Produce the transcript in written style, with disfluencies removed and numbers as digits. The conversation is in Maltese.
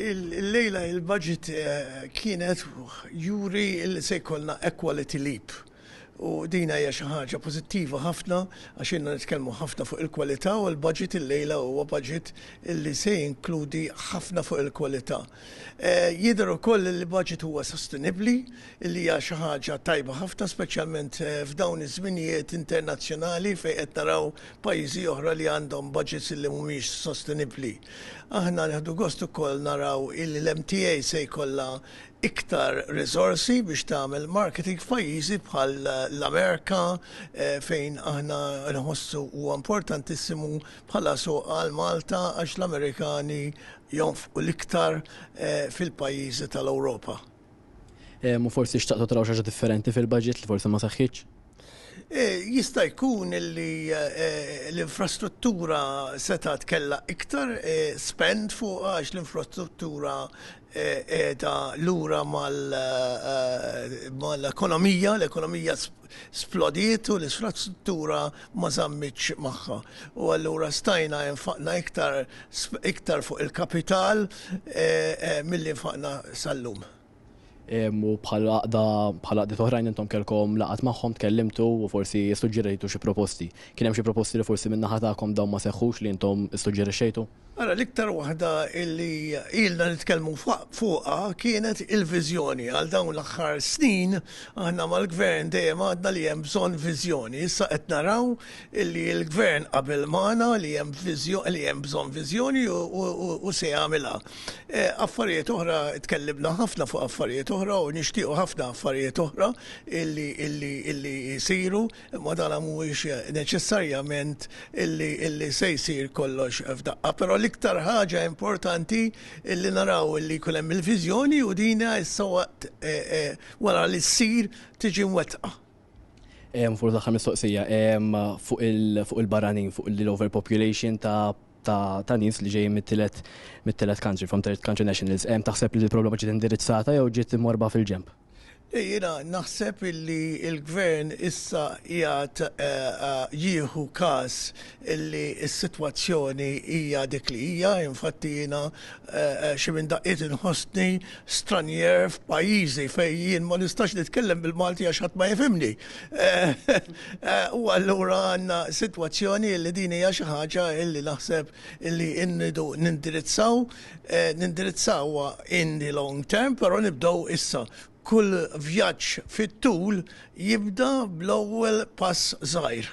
Il-lejla il-budget kienet juri il se jkollna equality leap. U dina hija xi ħaġa pożittiva ħafna għax inna nitkellmu ħafna fuq il-kwalità u l-budget il-lejla huwa budget illi se jinkludi ħafna fuq il-kwalità. Jidher ukoll li l-budget huwa sostenibbli illi hija xi ħaġa tajba ħafna speċjalment f'dawn iż-żminijiet internazzjonali fejn qed naraw pajjiżi oħra li għandhom budgets illi mhumiex sostenibbli. Aħna nieħdu gost ukoll naraw illi l-MTA se jkollha iktar risorsi biex tagħmel marketing f'pajjiżi bħal l-Amerika fejn aħna nħossu huwa importantissimu bħala suq għal Malta għax l-Amerikani jonfqu l-iktar fil-pajjiżi tal-Ewropa. Mu forsi xtaqtu taraw xi ħaġa differenti fil-budget li forsi ma saħħitx? Jista' jkun li l-infrastruttura seta' tkella iktar spend fuq għax l-infrastruttura qiegħda lura mal-ekonomija, l-ekonomija splodiet u l-infrastruttura ma żammitx magħha. U allura stajna infaqna iktar fuq il-kapital milli infaqna sal-lum. U bħala qdiet oħrajn intom kellkom laqat magħhom tkellimtu u forsi suġġerejtu xi proposti. Kien hemm xi proposti li forsi min-naħa tagħkom dawn ma seħħux li intom issuġġerixxejtu? Ara l-iktar waħda illi ilna nitkellmu fuqha kienet il-viżjoni. Għal dawn l-aħħar snin aħna mal-gvern dejjem għadna li hemm bżonn viżjoni. Issa qed naraw illi l-gvern qabel magħna li hemm bżonn viżjoni u se jagħmilha. Affarijiet oħra tkellimna ħafna fuq affarijiet oħra u nixtiequ ħafna affarijiet oħra illi jsiru ma dan mhuwiex neċessarjament illi se jsir kollox f'daqqa. Però l-iktar ħaġa importanti illi naraw illi jkun hemm il-viżjoni u dina issa waqt wara li ssir tiġi mwettqa. Forsi aħħar mistoqsija fuq il-barranin, fuq l-overpopulation ta' nies li ġejjin mit-tielet country, from third country nationals, taħseb li l-problema ġiet indirizzata jew ġiet imorba fil-ġemp? Jiena naħseb illi il-gvern issa qiegħed jieħu każ illi s-sitwazzjoni hija dik li hija, infatti jiena xi minn daqqiet inħossni stranier f'pajjiżi fejn jien ma nistax nitkellem bil-Malti għax ħadd ma jifhimni. U allura għandna sitwazzjoni illi din hija xi ħaġa illi naħseb illi nridu nindirizzawha in the long term, però nibdew issa. Kull vjaġġ fit-tul jibda bl-ewwel pass żgħir.